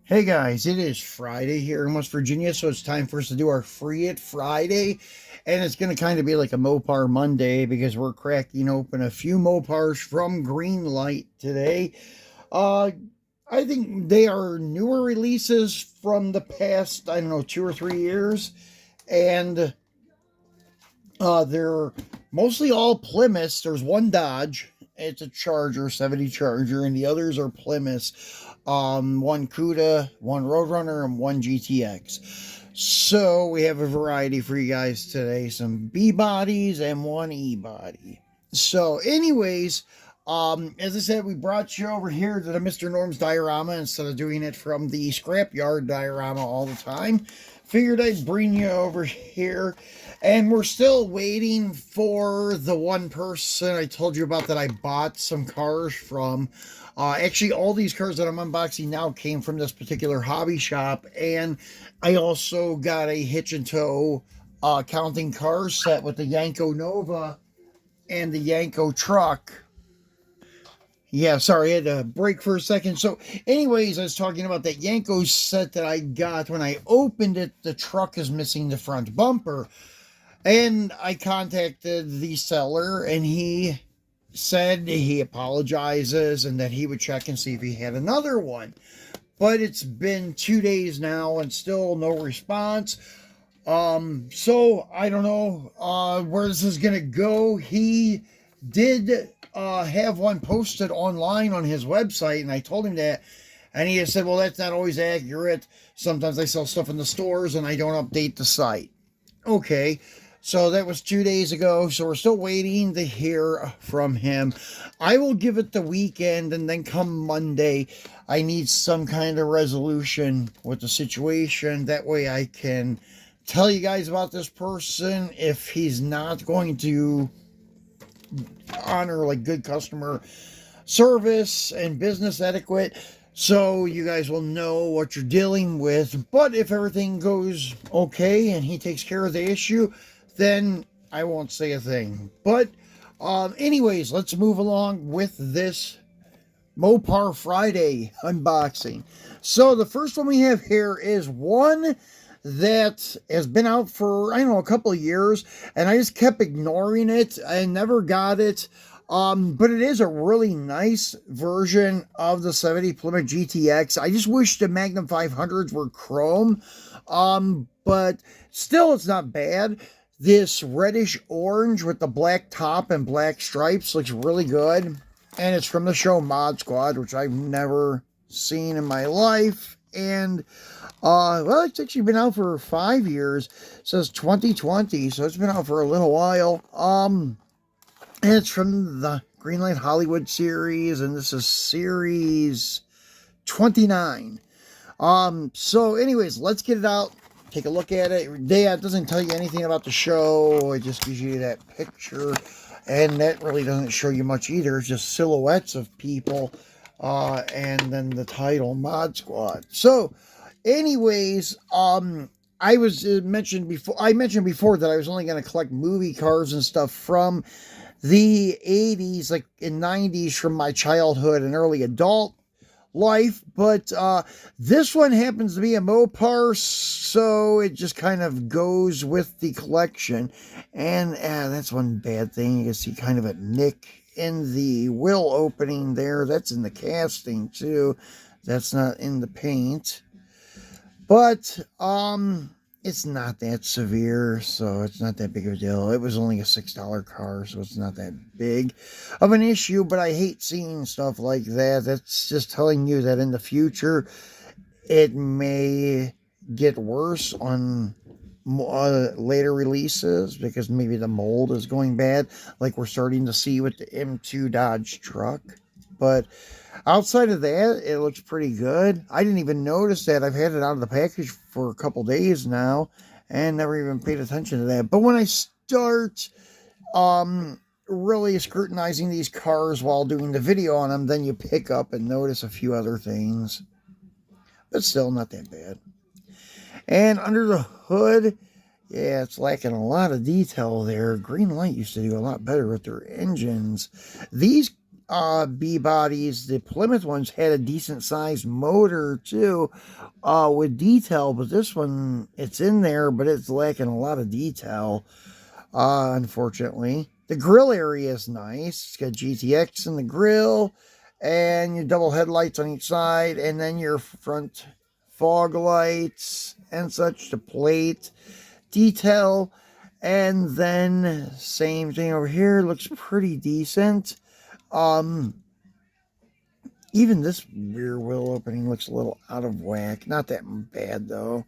Hey guys, it is Friday here in West Virginia, so it's time for us to do our Free It Friday. And it's going to kind of be like a Mopar Monday because we're cracking open a few Mopars from Greenlight today. Uh, I think they are newer releases from the past, I don't know, 2 or 3 years. And they're mostly all Plymouths. There's one Dodge. It's a Charger, 70 Charger, and the others are Plymouths. One Cuda, one Roadrunner, and one GTX. So we have a variety for you guys today. Some B bodies and one E body. So, anyways, as I said, we brought you over here to the Mr. Norm's diorama instead of doing it from the scrapyard diorama all the time. Figured I'd bring you over here. And we're still waiting for the one person I told you about that I bought some cars from. Actually, all these cars that I'm unboxing now came from this particular hobby shop. And I also got a hitch and tow counting cars set with the Yanko Nova and the Yanko truck. Yeah, sorry, I had to break for a second. So, anyways, I was talking about that Yanko set that I got. When I opened it, the truck is missing the front bumper. And I contacted the seller, and he said he apologizes and that he would check and see if he had another one. But it's been 2 days now and still no response. So I don't know where this is going to go. He did have one posted online on his website, and I told him that. And he said, well, that's not always accurate. Sometimes I sell stuff in the stores, and I don't update the site. Okay. So that was 2 days ago. So we're still waiting to hear from him. I will give it the weekend, and then come Monday, I need some kind of resolution with the situation. That way I can tell you guys about this person if he's not going to honor like good customer service and business etiquette. So you guys will know what you're dealing with. But if everything goes okay and he takes care of the issue, then I won't say a thing. But anyways, let's move along with this Mopar Friday unboxing. So the first one we have here is one that has been out for, I don't know, a couple of years, and I just kept ignoring it. I never got it. But it is a really nice version of the 70 Plymouth GTX. I just wish the Magnum 500s were chrome. But still, it's not bad. This reddish orange with the black top and black stripes looks really good. And it's from the show Mod Squad, which I've never seen in my life. And, well, it's actually been out for 5 years. It says 2020, so it's been out for a little while. And it's from the Greenlight Hollywood series, and this is series 29. So anyways, let's get it out. Take a look at it. Yeah, it doesn't tell you anything about the show. It just gives you that picture. And that really doesn't show you much either. It's just silhouettes of people. And then the title, Mod Squad. So, anyways, I mentioned before that I was only going to collect movie cars and stuff from the 80s, like in 90s, from my childhood and early adult life, but this one happens to be a Mopar, so it just kind of goes with the collection. And that's one bad thing. You can see kind of a nick in the wheel opening there. That's in the casting too. That's not in the paint. But it's not that severe, so it's not that big of a deal. It was only a $6 car, so it's not that big of an issue, but I hate seeing stuff like that. That's just telling you that in the future, it may get worse on later releases, because maybe the mold is going bad, like we're starting to see with the M2 Dodge truck. But outside of that, it looks pretty good. I didn't even notice that. I've had it out of the package for a couple days now and never even paid attention to that. But when I start really scrutinizing these cars while doing the video on them, then you pick up and notice a few other things. But still not that bad. And under the hood, yeah, it's lacking a lot of detail there. Greenlight used to do a lot better with their engines. These B bodies. The Plymouth ones had a decent sized motor too, with detail, but this one, it's in there, but it's lacking a lot of detail, unfortunately. The grill area is nice. It's got GTX in the grill, and your double headlights on each side, and then your front fog lights and such, the plate detail. And then same thing over here, looks pretty decent. Even this rear wheel opening looks a little out of whack. Not that bad though.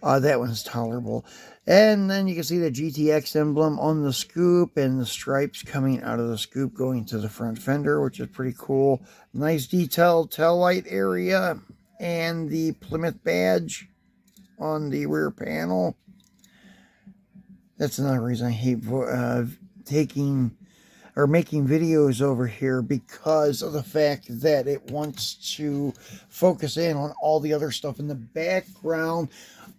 That one's tolerable. And then you can see the GTX emblem on the scoop and the stripes coming out of the scoop going to the front fender, which is pretty cool. Nice detailed tail light area and the Plymouth badge on the rear panel. That's another reason I hate making videos over here, because of the fact that it wants to focus in on all the other stuff in the background,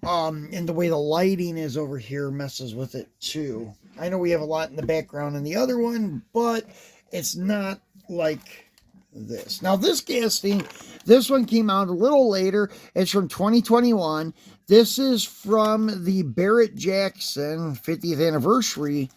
and the way the lighting is over here messes with it too. I know we have a lot in the background in the other one, but it's not like this. Now this casting, this one came out a little later. It's from 2021. This is from the Barrett Jackson 50th anniversary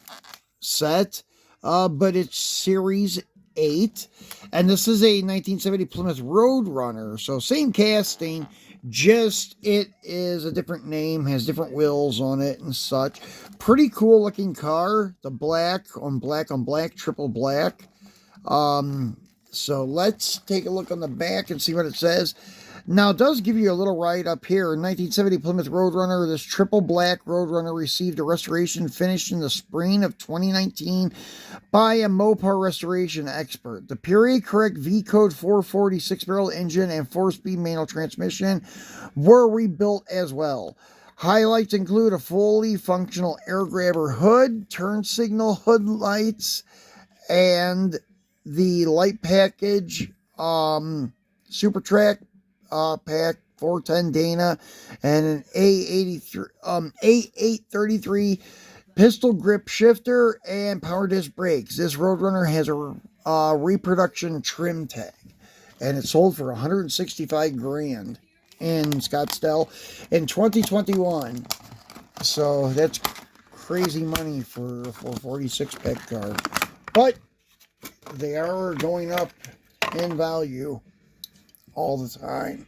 set, but it's Series 8. And this is a 1970 Plymouth Roadrunner. So same casting, just it is a different name, has different wheels on it and such. Pretty cool looking car. The black on black, triple black. So let's take a look on the back and see what it says. Now, it does give you a little write up here. In 1970 Plymouth Roadrunner, this triple black Roadrunner received a restoration finish in the spring of 2019 by a Mopar restoration expert. The period correct V-Code 440 6-barrel engine and 4-speed manual transmission were rebuilt as well. Highlights include a fully functional air grabber hood, turn signal hood lights, and the light package, Super Track pack 410 Dana, and an A833 pistol grip shifter and power disc brakes. This Roadrunner has a reproduction trim tag, and it sold for $165,000 in Scottsdale in 2021. So that's crazy money for a 446 pack car, but they are going up in value all the time.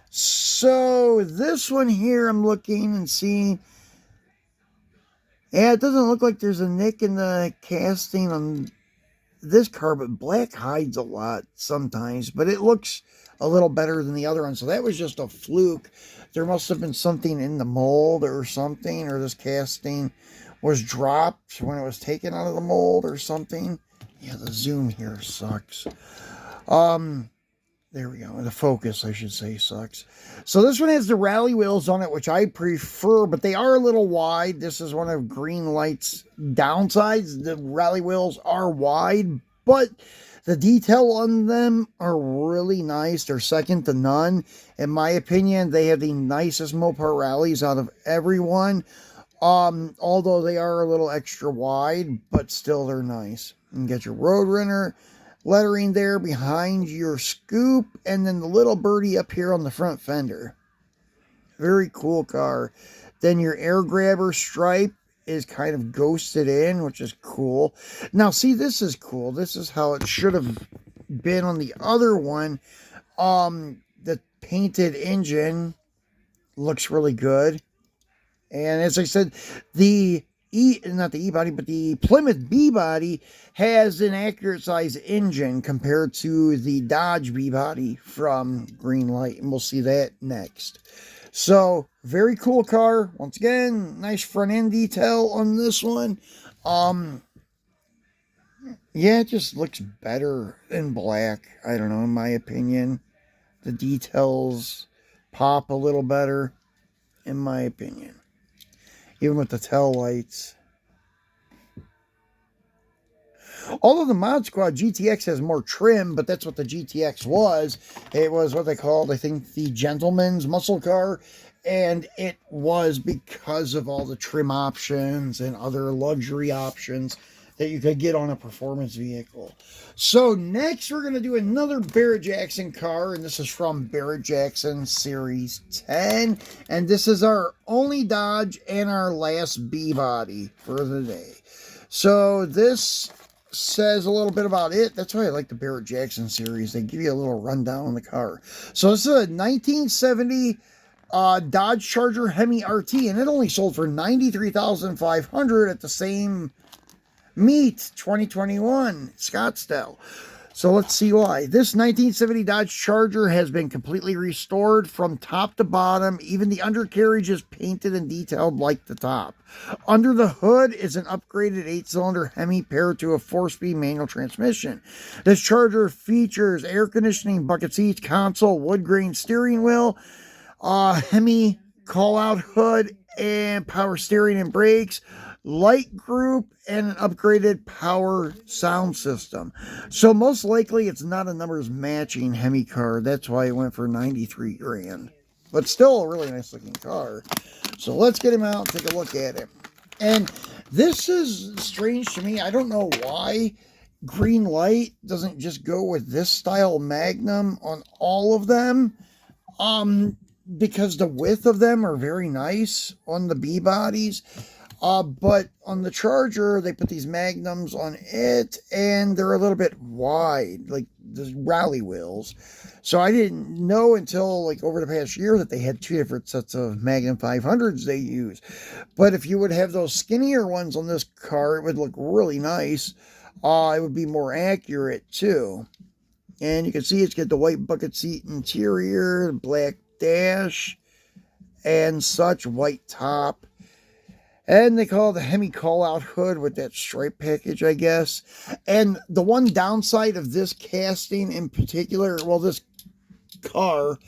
So this one here, I'm looking and seeing, yeah, it doesn't look like there's a nick in the casting on this car, but black hides a lot sometimes, but it looks a little better than the other one. So that was just a fluke. There must have been something in the mold or something, or this casting was dropped when it was taken out of the mold or something. Yeah, the zoom here sucks. There we go. The focus, I should say, sucks. So this one has the rally wheels on it, which I prefer, but they are a little wide. This is one of Greenlight's downsides. The rally wheels are wide, but the detail on them are really nice. They're second to none. In my opinion, they have the nicest Mopar rallies out of everyone. Although they are a little extra wide, but still they're nice. You can get your Roadrunner lettering there behind your scoop, and then the little birdie up here on the front fender. Very cool car. Then your air grabber stripe is kind of ghosted in, which is cool. Now, see, this is cool. This is how it should have been on the other one. The painted engine looks really good. And as I said, not the E-body, but the Plymouth B-body has an accurate size engine compared to the Dodge B-body from Greenlight, and we'll see that next. So, very cool car. Once again, nice front end detail on this one. Yeah, it just looks better in black. I don't know, in my opinion. The details pop a little better, in my opinion. Even with the tail lights. Although the Mod Squad GTX has more trim, but that's what the GTX was. It was what they called, I think, the gentleman's muscle car. And it was because of all the trim options and other luxury options that you could get on a performance vehicle. So next we're going to do another Barrett-Jackson car, and this is from Barrett-Jackson Series 10, and this is our only Dodge and our last B-body for the day. So this says a little bit about it. That's why I like the Barrett-Jackson series. They give you a little rundown on the car. So this is a 1970 Dodge Charger Hemi RT, and it only sold for $93,500 at the same meet 2021 Scottsdale. So let's see why. This 1970 Dodge Charger has been completely restored from top to bottom. Even the undercarriage is painted and detailed like the top. Under the hood is an upgraded 8-cylinder Hemi paired to a 4-speed manual transmission. This Charger features air conditioning, bucket seats, console, wood grain steering wheel, Hemi call-out hood, and power steering and brakes, light group, and an upgraded power sound system. So most likely it's not a numbers matching Hemi car. That's why it went for 93 grand. But still a really nice looking car. So let's get him out and take a look at him. And this is strange to me. I don't know why Greenlight doesn't just go with this style Magnum on all of them. Because the width of them are very nice on the B bodies. But on the Charger, they put these Magnums on it, and they're a little bit wide, like the rally wheels. So I didn't know until like over the past year that they had two different sets of Magnum 500s they use. But if you would have those skinnier ones on this car, it would look really nice. It would be more accurate too. And you can see it's got the white bucket seat interior, black dash, and such, white top. And they call it the Hemi call-out hood with that stripe package, I guess. And the one downside of this casting in particular, well, this car,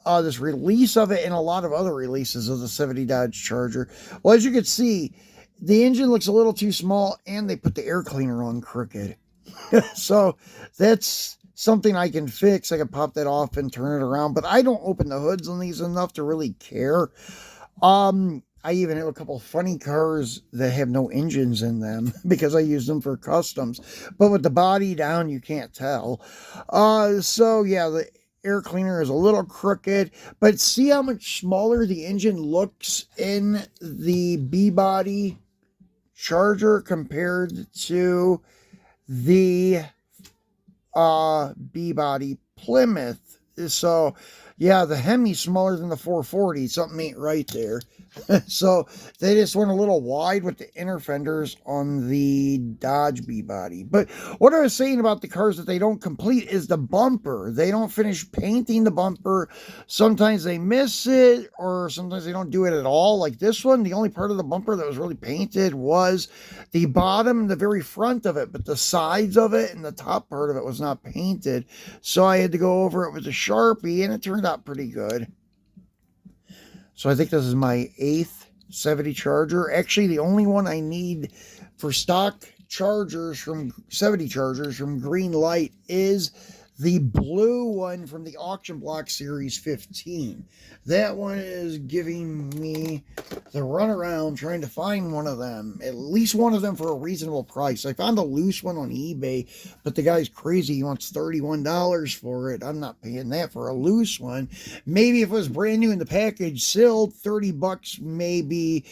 this release of it and a lot of other releases of the 70 Dodge Charger, well, as you can see, the engine looks a little too small, and they put the air cleaner on crooked. So that's something I can fix. I can pop that off and turn it around, but I don't open the hoods on these enough to really care. I even have a couple of funny cars that have no engines in them because I use them for customs. But with the body down, you can't tell. So yeah, the air cleaner is a little crooked. But see how much smaller the engine looks in the B-body Charger compared to the B-body Plymouth. So yeah, the Hemi's smaller than the 440. Something ain't right there. So they just went a little wide with the inner fenders on the Dodge B-body. But what I was saying about the cars that they don't complete is the bumper. They don't finish painting the bumper. Sometimes they miss it, or sometimes they don't do it at all. Like this one, the only part of the bumper that was really painted was the bottom and the very front of it, but the sides of it and the top part of it was not painted. So I had to go over it with a Sharpie, and it turned out pretty good. So I think this is my 8th 70 Charger. Actually, the only one I need for stock Chargers from 70 Chargers from Greenlight is the blue one from the Auction Block Series 15. That one is giving me the runaround trying to find one of them. At least one of them for a reasonable price. I found a loose one on eBay, but the guy's crazy. He wants $31 for it. I'm not paying that for a loose one. Maybe if it was brand new in the package, sealed, $30 maybe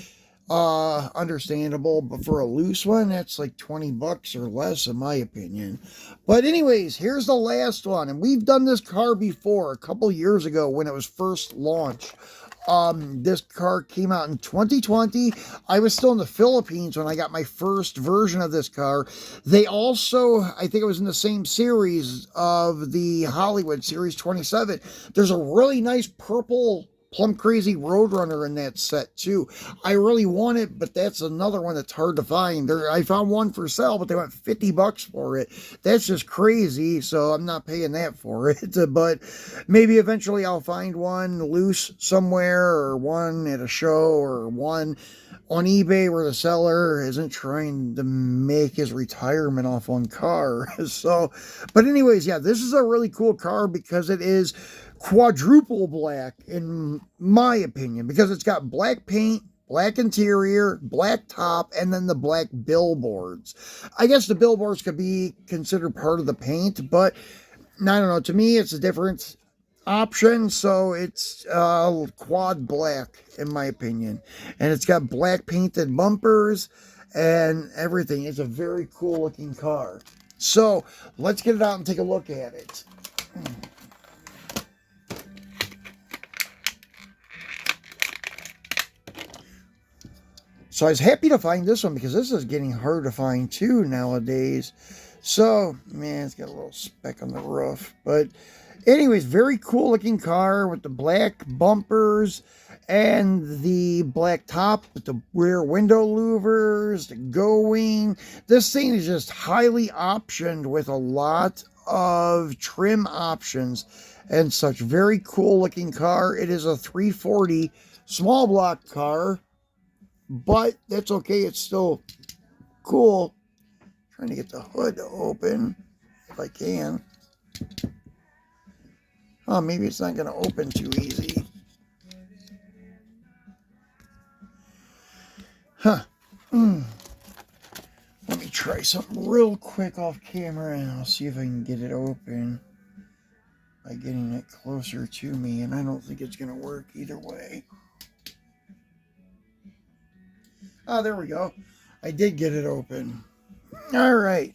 understandable, but for a loose one, that's like $20 or less in my opinion. But anyways, here's the last one, and we've done this car before a couple years ago when it was first launched. This car came out in 2020. I was still in the Philippines when I got my first version of this car. They also, I think it was in the same series of the Hollywood Series 27. There's a really nice purple Plum Crazy Roadrunner in that set too. I really want it, but that's another one that's hard to find. I found one for sale, but they went $50 for it. That's just crazy, so I'm not paying that for it. But maybe eventually I'll find one loose somewhere, or one at a show, or one on eBay where the seller isn't trying to make his retirement off one car. So, but anyways, yeah, this is a really cool car because it is quadruple black in my opinion, because it's got black paint black interior, black top, and then the black billboards. I guess the billboards could be considered part of the paint, but I don't know. To me, it's a different option, so it's quad black in my opinion, and it's got black painted bumpers and everything. It's a very cool looking car. So let's get it out and take a look at it. So I was happy to find this one because this is getting hard to find too nowadays. So, man, it's got a little speck on the roof. But anyways, very cool looking car with the black bumpers and the black top with the rear window louvers, the going. This thing is just highly optioned with a lot of trim options and such. Very cool looking car. It is a 340 small block car, but that's okay. It's still cool. Trying to get the hood to open if I can. Oh, maybe it's not going to open too easy. Huh. Let me try something real quick off camera and I'll see if I can get it open by getting it closer to me, and I don't think it's going to work either way. Oh, there we go. I did get it open. All right.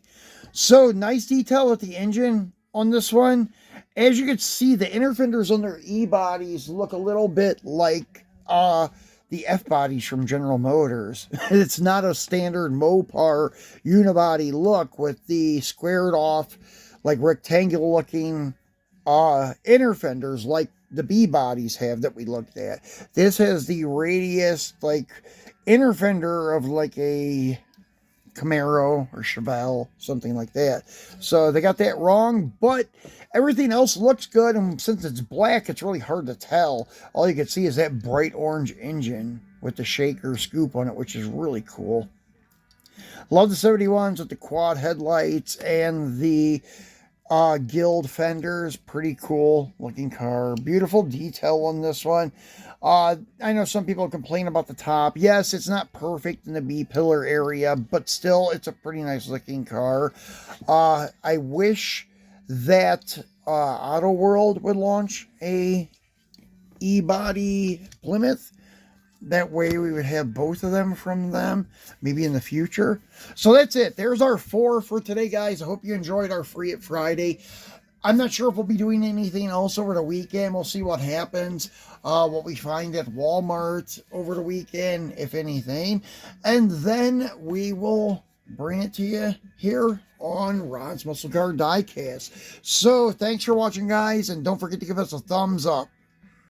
So, nice detail with the engine on this one. As you can see, the inner fenders on their E-bodies look a little bit like the F-bodies from General Motors. It's not a standard Mopar unibody look with the squared off, like rectangular looking inner fenders like the B-bodies have that we looked at. This has the radius, like, inner fender of like a Camaro or Chevelle, something like that. So they got that wrong, but everything else looks good, and since it's black, it's really hard to tell. All you can see is that bright orange engine with the shaker scoop on it, which is really cool. Love the 71s with the quad headlights and the Guild fenders. Pretty cool looking car. Beautiful detail on this one. I know some people complain about the top. Yes, it's not perfect in the B-pillar area, but still, it's a pretty nice looking car. I wish that Auto World would launch a E-body Plymouth. That way we would have both of them from them, maybe in the future. So that's it. There's our 4 for today, guys. I hope you enjoyed our Free It Friday. I'm not sure if we'll be doing anything else over the weekend. We'll see what happens, what we find at Walmart over the weekend, if anything. And then we will bring it to you here on Rod's Muscle Car Diecast. So thanks for watching, guys, and don't forget to give us a thumbs up.